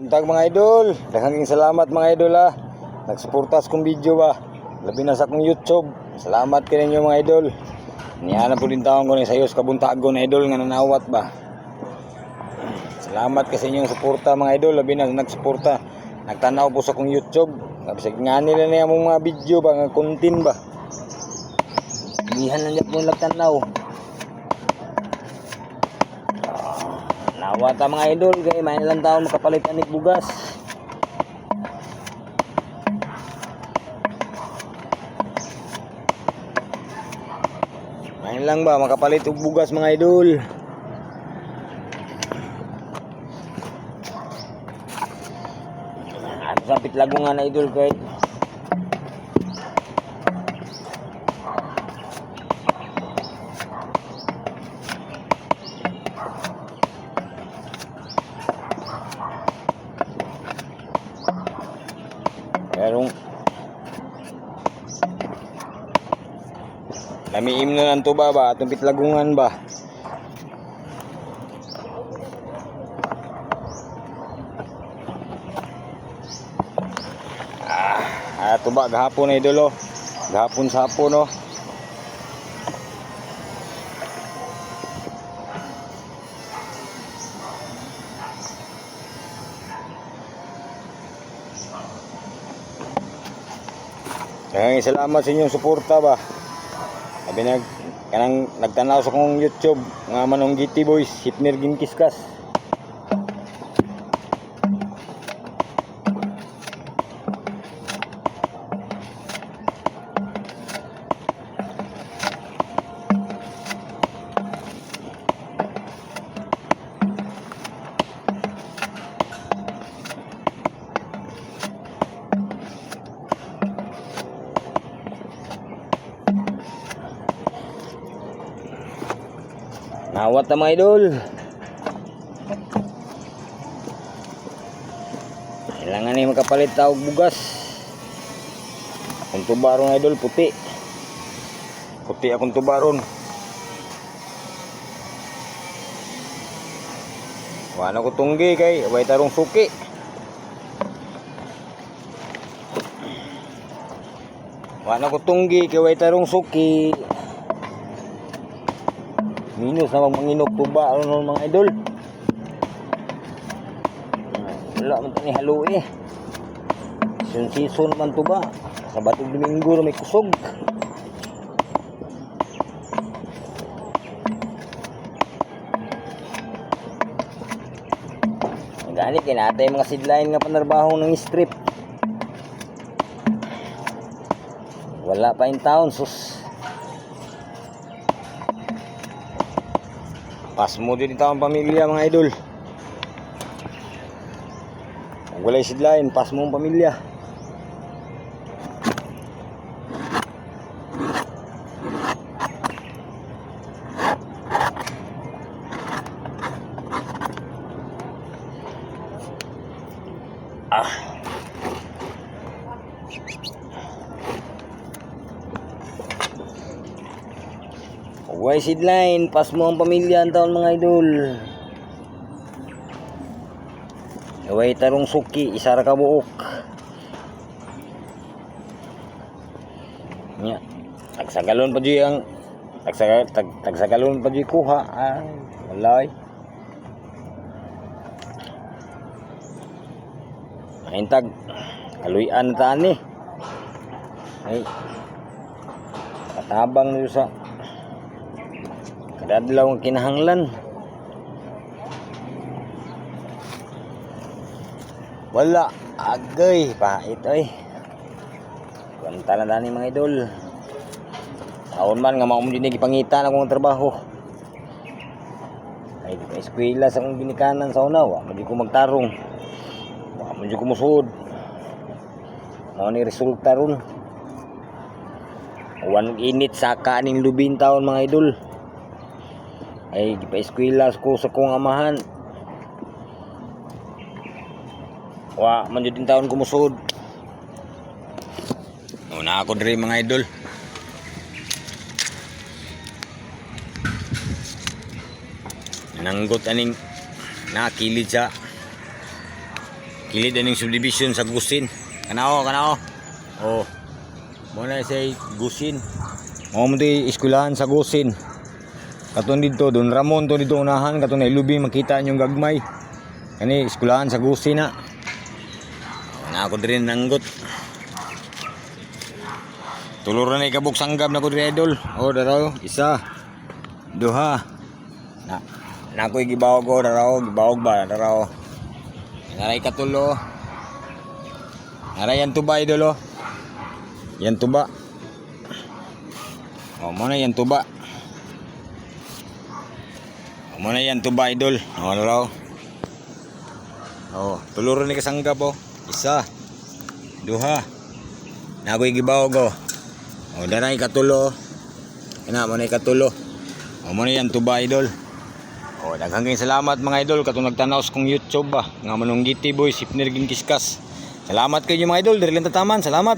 Buntag mga idol, daghang salamat mga idol ha. Nagsuportas kong video ba. Labi na sa kong YouTube. Salamat kini ninyo mga idol. Niya na po din taon ko ni sayos kabuntagon idol nga nanawat ba. Salamat kasi inyong suporta mga idol, labi na nagsuporta. Nagtanaw po sa kong YouTube. Bisag nga nila na yung mga video ba nga content ba. Inihan lang niya po nagtanaw. Nawata mga idol kay may ilang taon makapalit anik bugas. May lang ba makapalit og bugas mga idol. Ano sa pitlagungan na idol kay merong namiim na lang to ba atong pitlagungan ba. Ato ba gahapon na idol gahapon sa hapon Kaya salamat sa inyong suporta ba. Sabi kanang nagtanaw sa kong YouTube nga manong GT Boys, Hitner Ginkiskas. Nawat na mga idol. Kailangan ni makapalit tawag bugas. Akong tubaron idol puti. Puti akong tubaron. Wala ko tunggi kay way tarong suki. Wala ko tunggi kay way tarong suki. Minus na manginok tuba ano mga idol. Wala man tani halo season man tuba. Sabado Domingo may kusog. Gani kinatay mga sidline nga panarbaho ng strip. Wala pa in town sus. Pas mo din tawang pamilya mga idol. Kung walay sidlain, pas mo ang pamilya. Way sidline, pas mo ang pamilya ang taon mga idol. Way tarong suki, isara ka buok. Nya, tagsagalon pa di ang tagsagalon pa di kuha. Ay, walay. Mahintag kaluyan na taan eh. Ay, katabang nyo sa kadadlaw ang kinahanglan. Wala agay pait ay. Kwanta na dani mga idol. Taon man nga mao mo dinhi gipangitan akong trabaho. Ay di pa eskwela sa akong ginikanan sa una wa di ko magtarong. Wa mo di ko musud. Mao ni resulta ron. Wan init sa kaning lubin taon mga idol. Ay di pa eskwela ko sa kong amahan. Wa man jud din taon kumusod. Una ako diri mga idol. Nanggot aning nakilid sa kilid aning subdivision sa Gusin. Kanao. Oh. Mo na say Gusin. Mo mo ti eskwelahan sa Gusin. Katon dito Don Ramon to dito unahan katon na ilubi makita nyong gagmay. Kani eskwelahan sa Gusin na. Na ako diri nanggot. Tuluran na ikabuk sanggab na ko diri idol. Oh daraw isa. Duha. Na ko gibawog ko daraw, gibawog ba daraw. Naray katulo. Naray yan tuba idol oh. Yan tuba. Oh, mo na yan tuba. Oh, mo na yan tuba idol. Oh, daraw. Oh, tuluran ni kasanggab oh. Isa. Duha. Na ko gibawog oh. Oh, daray katulo. Ina mo na katulo. Oh, mo na yan tuba idol. Oh, daghang salamat mga idol katong nagtanaw sa kong YouTube ba. Nga manong GT boy sipnir gin kiskas. Salamat kayo mga idol, diri lang tataman. Salamat.